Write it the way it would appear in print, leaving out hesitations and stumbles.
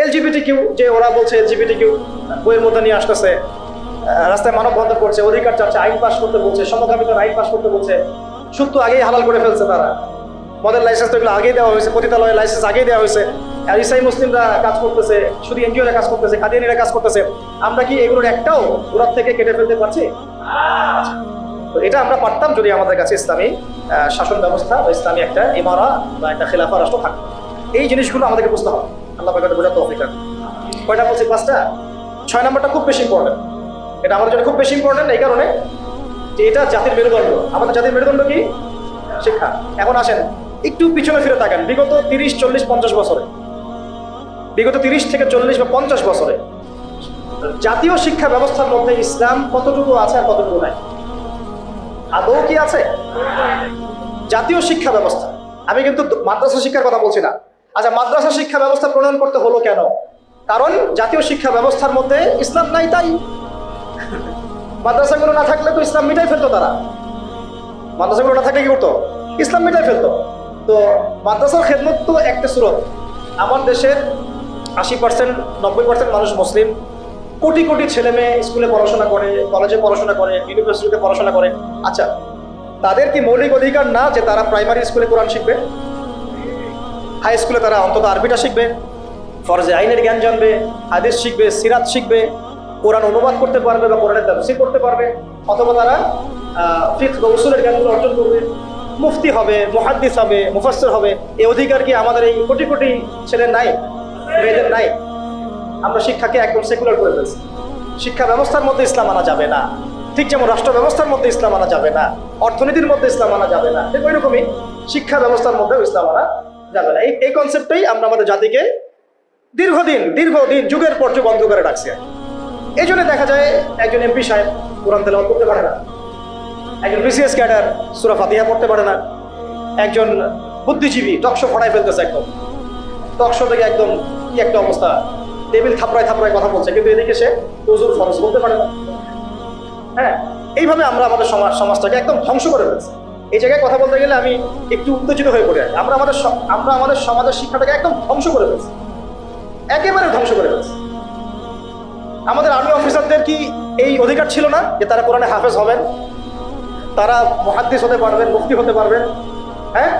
LGBT Q, যে ওরা বলছে এলজিবিটি কিউ বইয়ের মধ্যে নিয়ে আসতেছে, রাস্তায় মানববন্ধন করছে, অধিকার চাচ্ছে, আইন পাস করতে বলছে, সমকামিতার আইন পাস করতে বলছে। সুদ তো আগেই হালাল করে ফেলছে তারা, মদের লাইসেন্স তো এগুলো আগেই দেওয়া হয়েছে, পতিতালয়ের লাইসেন্স আগেই দেওয়া হয়েছে। আর ইসাই মুসলিমরা কাজ করতেছে, শুধু এনজিওরা কাজ করতেছে, কাদিয়ানিরা কাজ করতেছে। আমরা কি এগুলোর একটাও ওরার থেকে কেটে ফেলতে পারছি? তো এটা আমরা পারতাম যদি আমাদের কাছে ইসলামী শাসন ব্যবস্থা বা ইসলামী একটা ইমারা বা একটা খেলাফা রাষ্ট্র থাকতো। এই জিনিসগুলো আমাদেরকে বুঝতে হবে। আল্লাহ পাকের বোঝার তৌফিক দান। কয়টা বলছি? 5টা। 6 নম্বরটা খুব বেশি ইম্পর্টেন্ট। এটা আমাদের জন্য খুব বেশি ইম্পর্টেন্ট এই কারণে যে এটা জাতির মেরুদণ্ড। আমাদের জাতির মেরুদণ্ড কি? শিক্ষা। এখন আসেন একটু পিছনে ফিরে তাকান, বিগত 30, 40, 50 বছরে, বিগত 30 থেকে 40 বা 50 বছরে জাতীয় শিক্ষা ব্যবস্থার মধ্যে ইসলাম কতটুকু আছে আর কতটুকু নাই? আদৌ কি আছে? জাতীয় শিক্ষা ব্যবস্থা, আমি কিন্তু মাদ্রাসা শিক্ষার কথা বলছি না। আচ্ছা, মাদ্রাসা শিক্ষা ব্যবস্থা প্রণয়ন করতে হলো কেন? কারণ জাতীয় শিক্ষা ব্যবস্থার মধ্যে ইসলাম নাই, তাই। মাদ্রাসাগুলো না থাকলে তো ইসলাম মিটাই ফেলতো তারা। মাদ্রাসাগুলো না থাকলে কি করতো? ইসলাম মিটাই ফেলতো। তো মাদ্রাসার খেদমত তো একটা সুরত। আমার দেশের 80%, 90% মানুষ মুসলিম। কোটি কোটি ছেলে মেয়ে স্কুলে পড়াশোনা করে, কলেজে পড়াশোনা করে, ইউনিভার্সিটিতে পড়াশোনা করে। আচ্ছা, তাদের কি মৌলিক অধিকার না যে তারা প্রাইমারি স্কুলে কোরআন শিখবে, হাই স্কুলে তারা অন্তত আরবিটা শিখবে, ফরজে আইনের জ্ঞান জানবে, হাদিস শিখবে, সিরাত শিখবে, কোরআন অনুবাদ করতে পারবে বা কোরআনের তাফসীর করতে পারবে, অথবা তারা ফিকহ বা উসুলের জ্ঞানগুলো অর্জন করবে, মুফতি হবে, মুহাদ্দিস হবে, মুফাসসির হবে? এই অধিকার কি আমাদের এই কোটি কোটি ছেলের নাই, মেয়েদের নাই? আমরা শিক্ষাকে একদম সেকুলার করে ফেলছি। শিক্ষা ব্যবস্থার মধ্যে ইসলাম আনা যাবে না, ঠিক যেমন রাষ্ট্র ব্যবস্থার মধ্যে ইসলাম আনা যাবে না, অর্থনীতির মধ্যে ইসলাম আনা যাবে না, ঠিক ওই রকমই শিক্ষা ব্যবস্থার মধ্যেও ইসলাম আনা যাবে না। এই কনসেপ্টটাই আমরা আমাদের জাতিকে দীর্ঘদিন যুগের পর যুগ অন্ধকারে রাখছি। এই জন্য দেখা যায় একজন এমপি সাহেব কোরআন তেলাওয়াত করতে পারে না, একজন বিসিএস ক্যাডার সূরা ফাতিহা পড়তে পারে না, একজন বুদ্ধিজীবী টকশো ফড়াই ফেলতেছে, একদম টকশো থেকে একদম কি একটা অবস্থা, টেবিল থাপড়ায় থাপড়ায় কথা বলছে, কিন্তু এদিকে সে হুজুর ফরজ বলতে পারে না। হ্যাঁ, এইভাবে আমরা আমাদের সমাজটাকে একদম ধ্বংস করে ফেলছি। এই জায়গায় কথা বলতে গেলে আমি একটু উত্তেজিত হয়ে পড়ে আছি। আমরা আমাদের সমাজের শিক্ষাটাকে একদম ধ্বংস করে ফেলছি, একেবারে ধ্বংস করে ফেলছি। আমাদের আর্মি অফিসারদের কি এই অধিকার ছিল না যে তারা কোরআনে হাফেজ হবেন, তারা মুহাদ্দিস হতে পারবেন, মুফতি হতে পারবেন? হ্যাঁ,